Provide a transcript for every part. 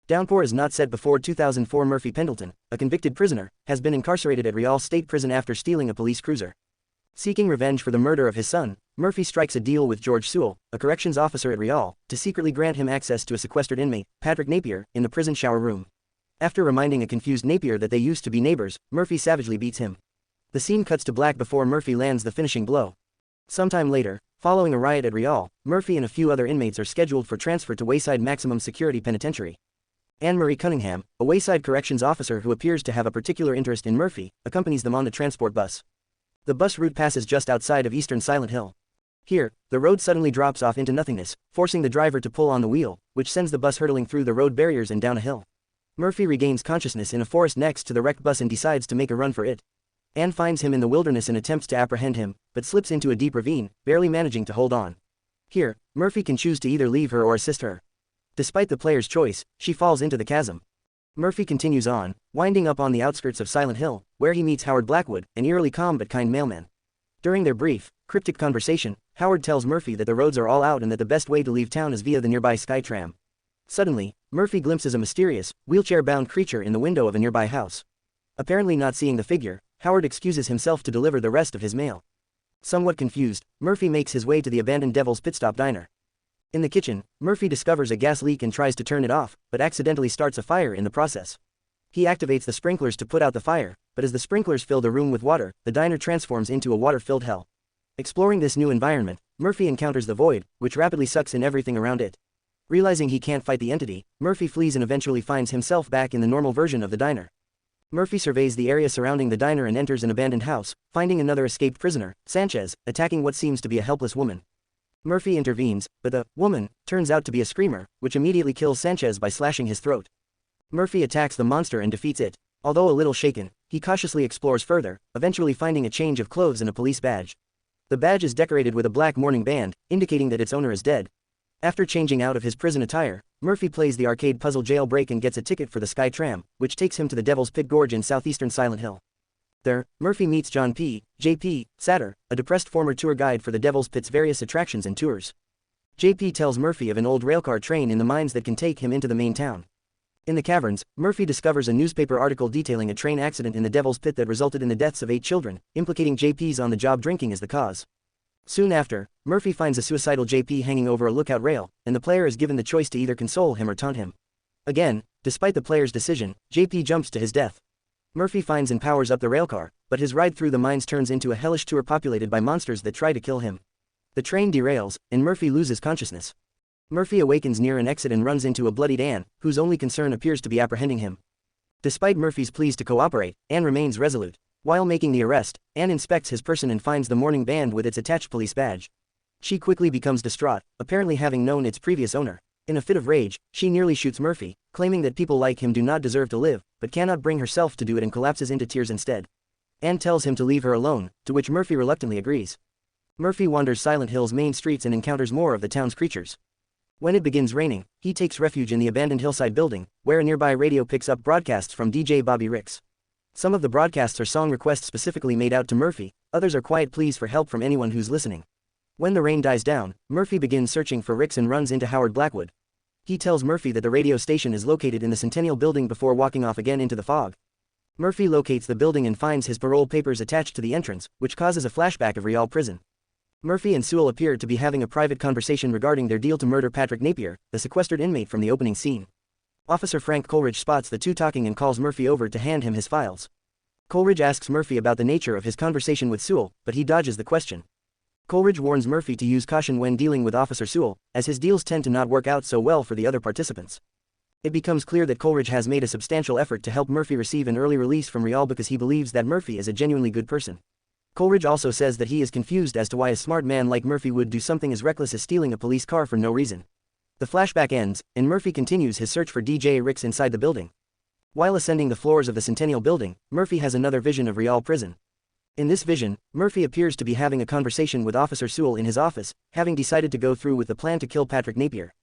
Downpour is not set before 2004. Murphy Pendleton, a convicted prisoner, has been incarcerated at Real State Prison after stealing a police cruiser. Seeking revenge for the murder of his son, Murphy strikes a deal with George Sewell, a corrections officer at Real, to secretly grant him access to a sequestered inmate, Patrick Napier, in the prison shower room. After reminding a confused Napier that they used to be neighbors, Murphy savagely beats him. The scene cuts to black before Murphy lands the finishing blow. Sometime later, following a riot at Real, Murphy and a few other inmates are scheduled for transfer to Wayside Maximum Security Penitentiary. Anne-Marie Cunningham, a Wayside corrections officer who appears to have a particular interest in Murphy, accompanies them on the transport bus. The bus route passes just outside of eastern Silent Hill. Here, the road suddenly drops off into nothingness, forcing the driver to pull on the wheel, which sends the bus hurtling through the road barriers and down a hill. Murphy regains consciousness in a forest next to the wrecked bus and decides to make a run for it. Anne finds him in the wilderness and attempts to apprehend him, but slips into a deep ravine, barely managing to hold on. Here, Murphy can choose to either leave her or assist her. Despite the player's choice, she falls into the chasm. Murphy continues on, winding up on the outskirts of Silent Hill, where he meets Howard Blackwood, an eerily calm but kind mailman. During their brief, cryptic conversation, Howard tells Murphy that the roads are all out and that the best way to leave town is via the nearby Skytram. Suddenly, Murphy glimpses a mysterious, wheelchair-bound creature in the window of a nearby house. Apparently not seeing the figure, Howard excuses himself to deliver the rest of his mail. Somewhat confused, Murphy makes his way to the abandoned Devil's Pitstop diner. In the kitchen, Murphy discovers a gas leak and tries to turn it off, but accidentally starts a fire in the process. He activates the sprinklers to put out the fire, but as the sprinklers fill the room with water, the diner transforms into a water-filled hell. Exploring this new environment, Murphy encounters the void, which rapidly sucks in everything around it. Realizing he can't fight the entity, Murphy flees and eventually finds himself back in the normal version of the diner. Murphy surveys the area surrounding the diner and enters an abandoned house, finding another escaped prisoner, Sanchez, attacking what seems to be a helpless woman. Murphy intervenes, but the woman turns out to be a screamer, which immediately kills Sanchez by slashing his throat. Murphy attacks the monster and defeats it. Although a little shaken, he cautiously explores further, eventually finding a change of clothes and a police badge. The badge is decorated with a black mourning band, indicating that its owner is dead. After changing out of his prison attire, Murphy plays the arcade puzzle Jailbreak and gets a ticket for the Sky Tram, which takes him to the Devil's Pit Gorge in southeastern Silent Hill. There, Murphy meets John P. J.P. Satter, a depressed former tour guide for the Devil's Pit's various attractions and tours. J.P. tells Murphy of an old railcar train in the mines that can take him into the main town. In the caverns, Murphy discovers a newspaper article detailing a train accident in the Devil's Pit that resulted in the deaths of 8 children, implicating J.P.'s on-the-job drinking as the cause. Soon after, Murphy finds a suicidal J.P. hanging over a lookout rail, and the player is given the choice to either console him or taunt him. Again, despite the player's decision, J.P. jumps to his death. Murphy finds and powers up the railcar, but his ride through the mines turns into a hellish tour populated by monsters that try to kill him. The train derails, and Murphy loses consciousness. Murphy awakens near an exit and runs into a bloodied Anne, whose only concern appears to be apprehending him. Despite Murphy's pleas to cooperate, Anne remains resolute. While making the arrest, Anne inspects his person and finds the mourning band with its attached police badge. She quickly becomes distraught, apparently having known its previous owner. In a fit of rage, she nearly shoots Murphy, claiming that people like him do not deserve to live, but cannot bring herself to do it and collapses into tears instead. Anne tells him to leave her alone, to which Murphy reluctantly agrees. Murphy wanders Silent Hill's main streets and encounters more of the town's creatures. When it begins raining, he takes refuge in the abandoned hillside building, where a nearby radio picks up broadcasts from DJ Bobby Ricks. Some of the broadcasts are song requests specifically made out to Murphy, others are quiet pleas for help from anyone who's listening. When the rain dies down, Murphy begins searching for Ricks and runs into Howard Blackwood. He tells Murphy that the radio station is located in the Centennial Building before walking off again into the fog. Murphy locates the building and finds his parole papers attached to the entrance, which causes a flashback of Real prison. Murphy and Sewell appear to be having a private conversation regarding their deal to murder Patrick Napier, the sequestered inmate from the opening scene. Officer Frank Coleridge spots the two talking and calls Murphy over to hand him his files. Coleridge asks Murphy about the nature of his conversation with Sewell, but he dodges the question. Coleridge warns Murphy to use caution when dealing with Officer Sewell, as his deals tend to not work out so well for the other participants. It becomes clear that Coleridge has made a substantial effort to help Murphy receive an early release from Real because he believes that Murphy is a genuinely good person. Coleridge also says that he is confused as to why a smart man like Murphy would do something as reckless as stealing a police car for no reason. The flashback ends, and Murphy continues his search for DJ Ricks inside the building. While ascending the floors of the Centennial Building, Murphy has another vision of Real prison. In this vision, Murphy appears to be having a conversation with Officer Sewell in his office, having decided to go through with the plan to kill Patrick Napier.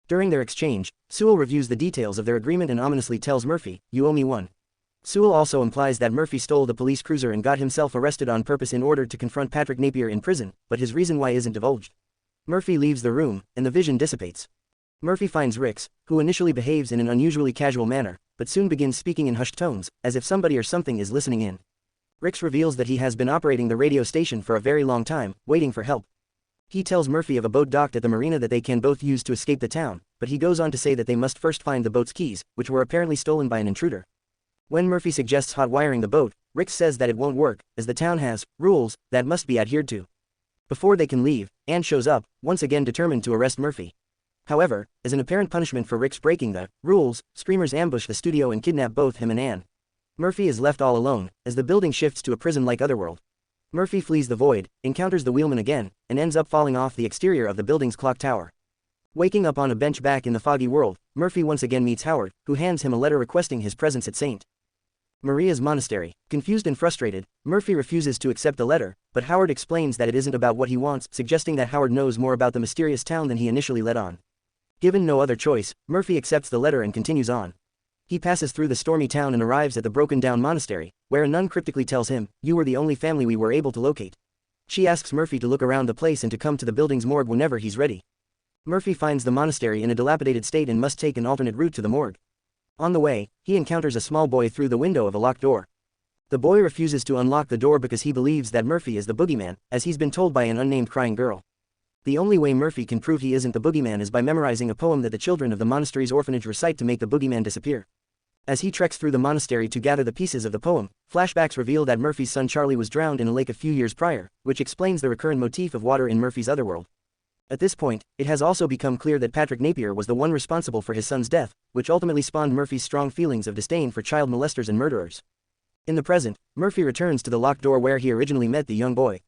During their exchange, Sewell reviews the details of their agreement and ominously tells Murphy, "You owe me one." Sewell also implies that Murphy stole the police cruiser and got himself arrested on purpose in order to confront Patrick Napier in prison, but his reason why isn't divulged. Murphy leaves the room, and the vision dissipates. Murphy finds Rix, who initially behaves in an unusually casual manner, but soon begins speaking in hushed tones, as if somebody or something is listening in. Rix reveals that he has been operating the radio station for a very long time, waiting for help. He tells Murphy of a boat docked at the marina that they can both use to escape the town, but he goes on to say that they must first find the boat's keys, which were apparently stolen by an intruder. When Murphy suggests hot wiring the boat, Rix says that it won't work, as the town has rules that must be adhered to. Before they can leave, Anne shows up, once again determined to arrest Murphy. However, as an apparent punishment for Rix breaking the rules, screamers ambush the studio and kidnap both him and Anne. Murphy is left all alone, as the building shifts to a prison-like otherworld. Murphy flees the void, encounters the wheelman again, and ends up falling off the exterior of the building's clock tower. Waking up on a bench back in the foggy world, Murphy once again meets Howard, who hands him a letter requesting his presence at St. Maria's monastery. Confused and frustrated, Murphy refuses to accept the letter, but Howard explains that it isn't about what he wants, suggesting that Howard knows more about the mysterious town than he initially let on. Given no other choice, Murphy accepts the letter and continues on. He passes through the stormy town and arrives at the broken-down monastery, where a nun cryptically tells him, "You were the only family we were able to locate." She asks Murphy to look around the place and to come to the building's morgue whenever he's ready. Murphy finds the monastery in a dilapidated state and must take an alternate route to the morgue. On the way, he encounters a small boy through the window of a locked door. The boy refuses to unlock the door because he believes that Murphy is the boogeyman, as he's been told by an unnamed crying girl. The only way Murphy can prove he isn't the boogeyman is by memorizing a poem that the children of the monastery's orphanage recite to make the boogeyman disappear. As he treks through the monastery to gather the pieces of the poem, flashbacks reveal that Murphy's son Charlie was drowned in a lake a few years prior, which explains the recurrent motif of water in Murphy's otherworld. At this point, it has also become clear that Patrick Napier was the one responsible for his son's death, which ultimately spawned Murphy's strong feelings of disdain for child molesters and murderers. In the present, Murphy returns to the locked door where he originally met the young boy.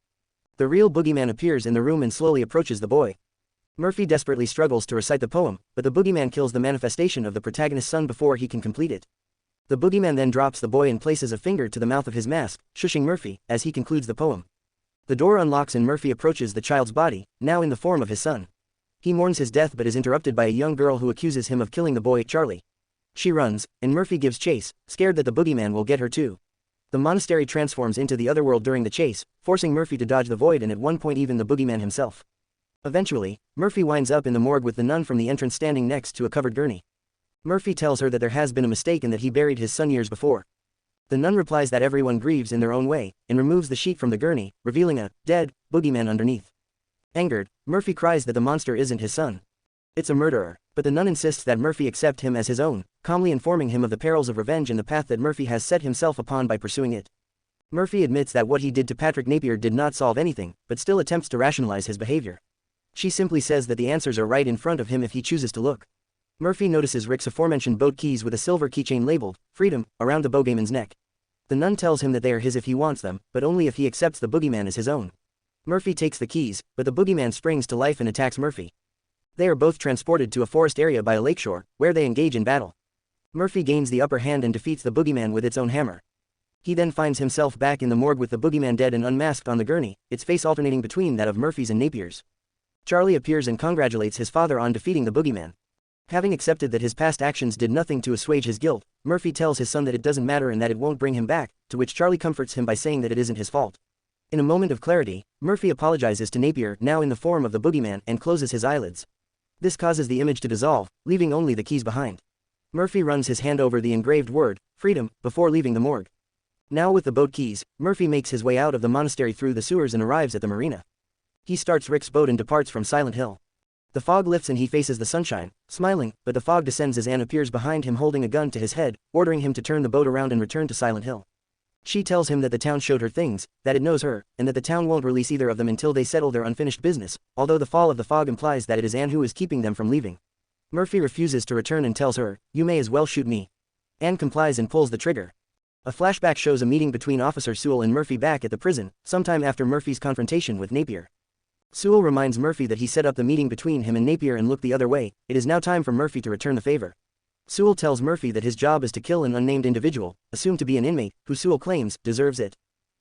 The real boogeyman appears in the room and slowly approaches the boy. Murphy desperately struggles to recite the poem, but the boogeyman kills the manifestation of the protagonist's son before he can complete it. The boogeyman then drops the boy and places a finger to the mouth of his mask, shushing Murphy, as he concludes the poem. The door unlocks and Murphy approaches the child's body, now in the form of his son. He mourns his death but is interrupted by a young girl who accuses him of killing the boy, Charlie. She runs, and Murphy gives chase, scared that the boogeyman will get her too. The monastery transforms into the otherworld during the chase, forcing Murphy to dodge the void and at one point even the boogeyman himself. Eventually, Murphy winds up in the morgue with the nun from the entrance standing next to a covered gurney. Murphy tells her that there has been a mistake and that he buried his son years before. The nun replies that everyone grieves in their own way, and removes the sheet from the gurney, revealing a dead boogeyman underneath. Angered, Murphy cries that the monster isn't his son. It's a murderer, but the nun insists that Murphy accept him as his own, calmly informing him of the perils of revenge and the path that Murphy has set himself upon by pursuing it. Murphy admits that what he did to Patrick Napier did not solve anything, but still attempts to rationalize his behavior. She simply says that the answers are right in front of him if he chooses to look. Murphy notices Rick's aforementioned boat keys with a silver keychain labeled, "Freedom," around the boogeyman's neck. The nun tells him that they are his if he wants them, but only if he accepts the boogeyman as his own. Murphy takes the keys, but the boogeyman springs to life and attacks Murphy. They are both transported to a forest area by a lakeshore, where they engage in battle. Murphy gains the upper hand and defeats the boogeyman with its own hammer. He then finds himself back in the morgue with the boogeyman dead and unmasked on the gurney, its face alternating between that of Murphy's and Napier's. Charlie appears and congratulates his father on defeating the boogeyman. Having accepted that his past actions did nothing to assuage his guilt, Murphy tells his son that it doesn't matter and that it won't bring him back, to which Charlie comforts him by saying that it isn't his fault. In a moment of clarity, Murphy apologizes to Napier, now in the form of the boogeyman, and closes his eyelids. This causes the image to dissolve, leaving only the keys behind. Murphy runs his hand over the engraved word, "Freedom," before leaving the morgue. Now with the boat keys, Murphy makes his way out of the monastery through the sewers and arrives at the marina. He starts Rick's boat and departs from Silent Hill. The fog lifts and he faces the sunshine, smiling, but the fog descends as Anne appears behind him holding a gun to his head, ordering him to turn the boat around and return to Silent Hill. She tells him that the town showed her things, that it knows her, and that the town won't release either of them until they settle their unfinished business, although the fall of the fog implies that it is Anne who is keeping them from leaving. Murphy refuses to return and tells her, "You may as well shoot me." Anne complies and pulls the trigger. A flashback shows a meeting between Officer Sewell and Murphy back at the prison, sometime after Murphy's confrontation with Napier. Sewell reminds Murphy that he set up the meeting between him and Napier and looked the other way. It is now time for Murphy to return the favor. Sewell tells Murphy that his job is to kill an unnamed individual, assumed to be an inmate, who Sewell claims deserves it.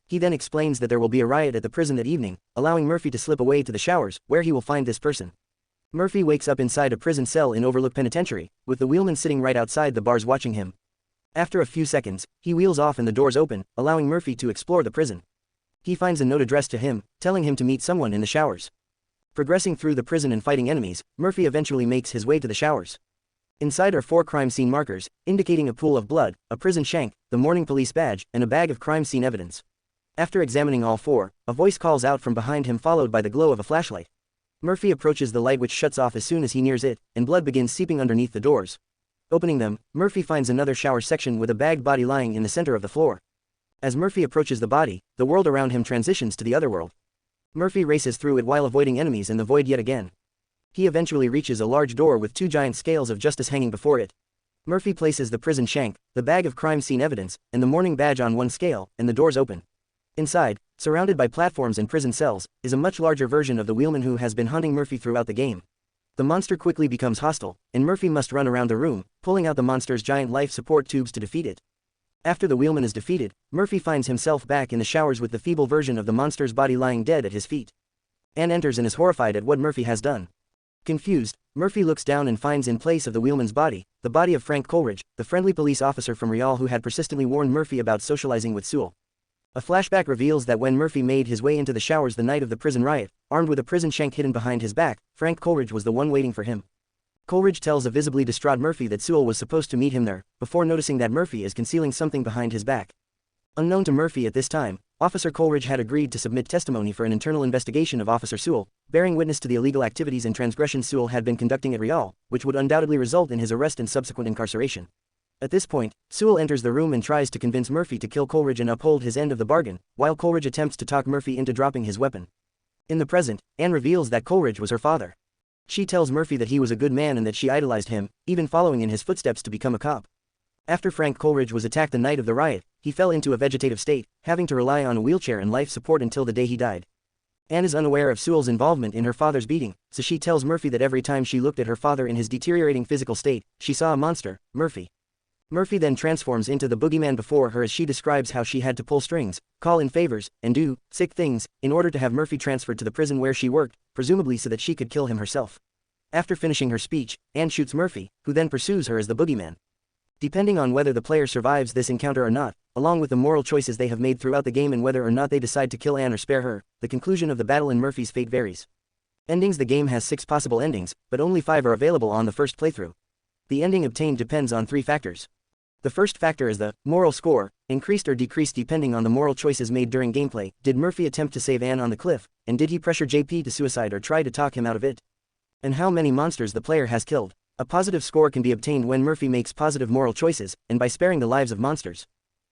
He then explains that there will be a riot at the prison that evening, allowing Murphy to slip away to the showers, where he will find this person. Murphy wakes up inside a prison cell in Overlook Penitentiary, with the wheelman sitting right outside the bars watching him. After a few seconds, he wheels off and the doors open, allowing Murphy to explore the prison. He finds a note addressed to him, telling him to meet someone in the showers. Progressing through the prison and fighting enemies, Murphy eventually makes his way to the showers. Inside are 4 crime scene markers, indicating a pool of blood, a prison shank, the morning police badge, and a bag of crime scene evidence. After examining all 4, a voice calls out from behind him followed by the glow of a flashlight. Murphy approaches the light which shuts off as soon as he nears it, and blood begins seeping underneath the doors. Opening them, Murphy finds another shower section with a bagged body lying in the center of the floor. As Murphy approaches the body, the world around him transitions to the other world. Murphy races through it while avoiding enemies in the void yet again. He eventually reaches a large door with 2 giant scales of justice hanging before it. Murphy places the prison shank, the bag of crime scene evidence, and the morning badge on one scale, and the doors open. Inside, surrounded by platforms and prison cells, is a much larger version of the wheelman who has been hunting Murphy throughout the game. The monster quickly becomes hostile, and Murphy must run around the room, pulling out the monster's giant life support tubes to defeat it. After the wheelman is defeated, Murphy finds himself back in the showers with the feeble version of the monster's body lying dead at his feet. Anne enters and is horrified at what Murphy has done. Confused, Murphy looks down and finds in place of the wheelman's body, the body of Frank Coleridge, the friendly police officer from Real who had persistently warned Murphy about socializing with Sewell. A flashback reveals that when Murphy made his way into the showers the night of the prison riot, armed with a prison shank hidden behind his back, Frank Coleridge was the one waiting for him. Coleridge tells a visibly distraught Murphy that Sewell was supposed to meet him there, before noticing that Murphy is concealing something behind his back. Unknown to Murphy at this time, Officer Coleridge had agreed to submit testimony for an internal investigation of Officer Sewell, bearing witness to the illegal activities and transgressions Sewell had been conducting at Real, which would undoubtedly result in his arrest and subsequent incarceration. At this point, Sewell enters the room and tries to convince Murphy to kill Coleridge and uphold his end of the bargain, while Coleridge attempts to talk Murphy into dropping his weapon. In the present, Anne reveals that Coleridge was her father. She tells Murphy that he was a good man and that she idolized him, even following in his footsteps to become a cop. After Frank Coleridge was attacked the night of the riot, he fell into a vegetative state, having to rely on a wheelchair and life support until the day he died. Anne is unaware of Sewell's involvement in her father's beating, so she tells Murphy that every time she looked at her father in his deteriorating physical state, she saw a monster, Murphy. Murphy then transforms into the boogeyman before her as she describes how she had to pull strings, call in favors, and do sick things, in order to have Murphy transferred to the prison where she worked, presumably so that she could kill him herself. After finishing her speech, Anne shoots Murphy, who then pursues her as the boogeyman. Depending on whether the player survives this encounter or not, along with the moral choices they have made throughout the game and whether or not they decide to kill Anne or spare her, the conclusion of the battle and Murphy's fate varies. Endings: the game has 6 possible endings, but only 5 are available on the first playthrough. The ending obtained depends on 3 factors. The first factor is the moral score, increased or decreased depending on the moral choices made during gameplay. Did Murphy attempt to save Anne on the cliff, and did he pressure JP to suicide or try to talk him out of it? And how many monsters the player has killed. A positive score can be obtained when Murphy makes positive moral choices, and by sparing the lives of monsters.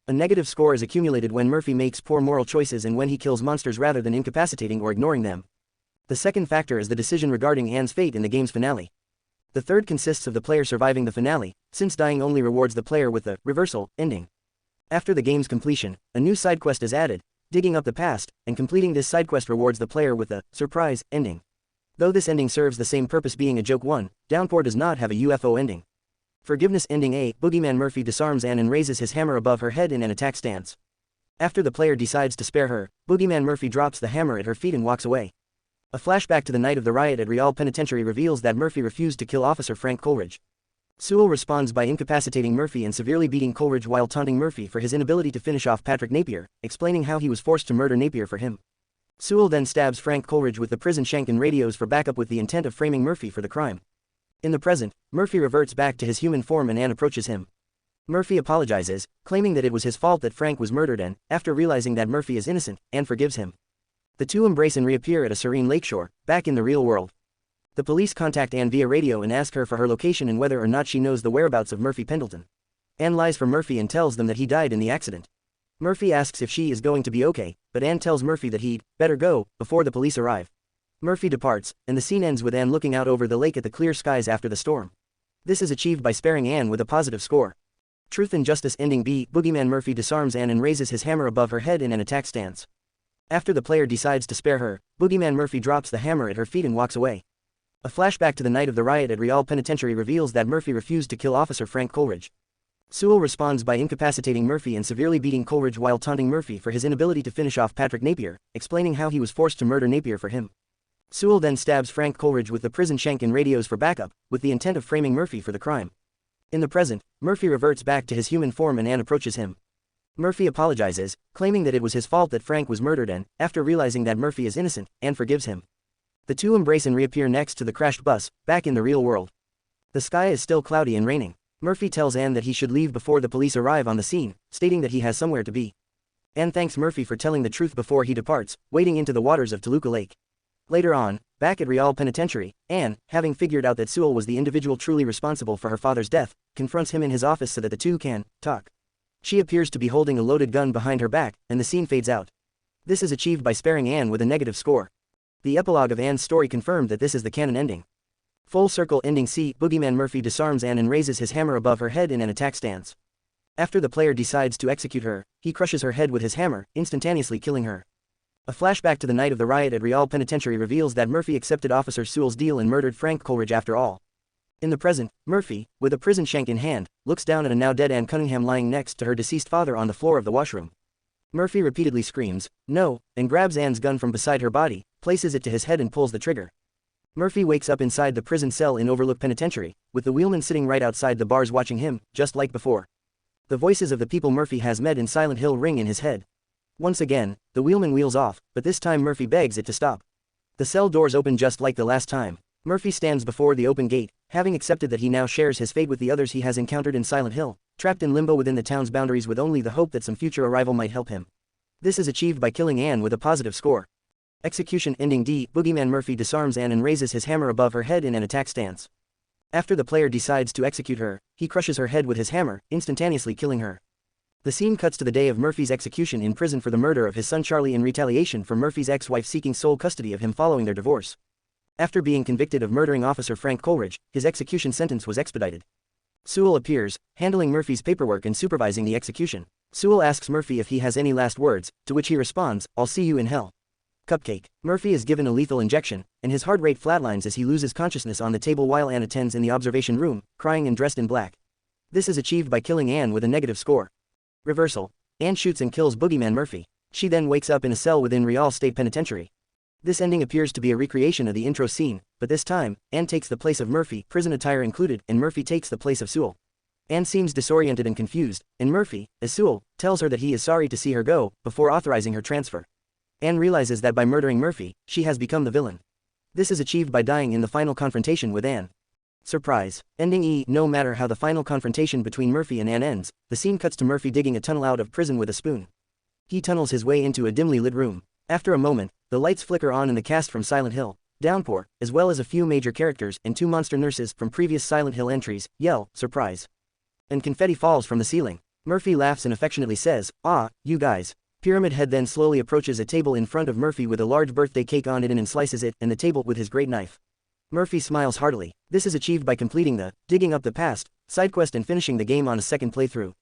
A negative score is accumulated when Murphy makes poor moral choices and when he kills monsters rather than incapacitating or ignoring them. The second factor is the decision regarding Anne's fate in the game's finale. The third consists of the player surviving the finale, since dying only rewards the player with the reversal ending. After the game's completion, a new side quest is added, digging up the past, and completing this side quest rewards the player with the surprise ending. Though this ending serves the same purpose being a joke one, Downpour does not have a UFO ending. Forgiveness ending: A boogeyman Murphy disarms Anne and raises his hammer above her head in an attack stance. After the player decides to spare her, boogeyman Murphy drops the hammer at her feet and walks away. A flashback to the night of the riot at Real Penitentiary reveals that Murphy refused to kill Officer Frank Coleridge. Sewell responds by incapacitating Murphy and severely beating Coleridge while taunting Murphy for his inability to finish off Patrick Napier, explaining how he was forced to murder Napier for him. Sewell then stabs Frank Coleridge with the prison shank and radios for backup with the intent of framing Murphy for the crime. In the present, Murphy reverts back to his human form and Anne approaches him. Murphy apologizes, claiming that it was his fault that Frank was murdered and, after realizing that Murphy is innocent, Anne forgives him. The two embrace and reappear at a serene lakeshore, back in the real world. The police contact Anne via radio and ask her for her location and whether or not she knows the whereabouts of Murphy Pendleton. Anne lies for Murphy and tells them that he died in the accident. Murphy asks if she is going to be okay, but Anne tells Murphy that he'd better go before the police arrive. Murphy departs, and the scene ends with Anne looking out over the lake at the clear skies after the storm. This is achieved by sparing Anne with a positive score. Truth and Justice ending: B boogeyman Murphy disarms Anne and raises his hammer above her head in an attack stance. After the player decides to spare her, boogeyman Murphy drops the hammer at her feet and walks away. A flashback to the night of the riot at Real Penitentiary reveals that Murphy refused to kill Officer Frank Coleridge. Sewell responds by incapacitating Murphy and severely beating Coleridge while taunting Murphy for his inability to finish off Patrick Napier, explaining how he was forced to murder Napier for him. Sewell then stabs Frank Coleridge with the prison shank and radios for backup, with the intent of framing Murphy for the crime. In the present, Murphy reverts back to his human form and Anne approaches him. Murphy apologizes, claiming that it was his fault that Frank was murdered and, after realizing that Murphy is innocent, Anne forgives him. The two embrace and reappear next to the crashed bus, back in the real world. The sky is still cloudy and raining. Murphy tells Anne that he should leave before the police arrive on the scene, stating that he has somewhere to be. Anne thanks Murphy for telling the truth before he departs, wading into the waters of Toluca Lake. Later on, back at Real Penitentiary, Anne, having figured out that Sewell was the individual truly responsible for her father's death, confronts him in his office so that the two can talk. She appears to be holding a loaded gun behind her back, and the scene fades out. This is achieved by sparing Anne with a negative score. The epilogue of Anne's story confirmed that this is the canon ending. Full circle ending. C. Boogeyman Murphy disarms Anne and raises his hammer above her head in an attack stance. After the player decides to execute her, he crushes her head with his hammer, instantaneously killing her. A flashback to the night of the riot at Real Penitentiary reveals that Murphy accepted Officer Sewell's deal and murdered Frank Coleridge after all. In the present, Murphy, with a prison shank in hand, looks down at a now dead Anne Cunningham lying next to her deceased father on the floor of the washroom. Murphy repeatedly screams, "No," and grabs Anne's gun from beside her body, places it to his head and pulls the trigger. Murphy wakes up inside the prison cell in Overlook Penitentiary, with the wheelman sitting right outside the bars watching him, just like before. The voices of the people Murphy has met in Silent Hill ring in his head. Once again, the wheelman wheels off, but this time Murphy begs it to stop. The cell doors open just like the last time. Murphy stands before the open gate, having accepted that he now shares his fate with the others he has encountered in Silent Hill, trapped in limbo within the town's boundaries with only the hope that some future arrival might help him. This is achieved by killing Anne with a positive score. Execution ending. D. Boogeyman Murphy disarms Anne and raises his hammer above her head in an attack stance. After the player decides to execute her, he crushes her head with his hammer, instantaneously killing her. The scene cuts to the day of Murphy's execution in prison for the murder of his son Charlie in retaliation for Murphy's ex-wife seeking sole custody of him following their divorce. After being convicted of murdering Officer Frank Coleridge, his execution sentence was expedited. Sewell appears, handling Murphy's paperwork and supervising the execution. Sewell asks Murphy if he has any last words, to which he responds, "I'll see you in hell." Cupcake. Murphy is given a lethal injection, and his heart rate flatlines as he loses consciousness on the table while Anne attends in the observation room, crying and dressed in black. This is achieved by killing Anne with a negative score. Reversal. Anne shoots and kills Boogeyman Murphy. She then wakes up in a cell within Real State Penitentiary. This ending appears to be a recreation of the intro scene, but this time, Anne takes the place of Murphy, prison attire included, and Murphy takes the place of Sewell. Anne seems disoriented and confused, and Murphy, as Sewell, tells her that he is sorry to see her go, before authorizing her transfer. Anne realizes that by murdering Murphy, she has become the villain. This is achieved by dying in the final confrontation with Anne. Surprise. Ending. E. No matter how the final confrontation between Murphy and Anne ends, the scene cuts to Murphy digging a tunnel out of prison with a spoon. He tunnels his way into a dimly lit room. After a moment, the lights flicker on and the cast from Silent Hill, Downpour, as well as a few major characters and two monster nurses from previous Silent Hill entries, yell, "Surprise!" And confetti falls from the ceiling. Murphy laughs and affectionately says, "Ah, you guys." Pyramid Head then slowly approaches a table in front of Murphy with a large birthday cake on it and slices it and the table with his great knife. Murphy smiles heartily. This is achieved by completing the digging up the past side quest and finishing the game on a second playthrough.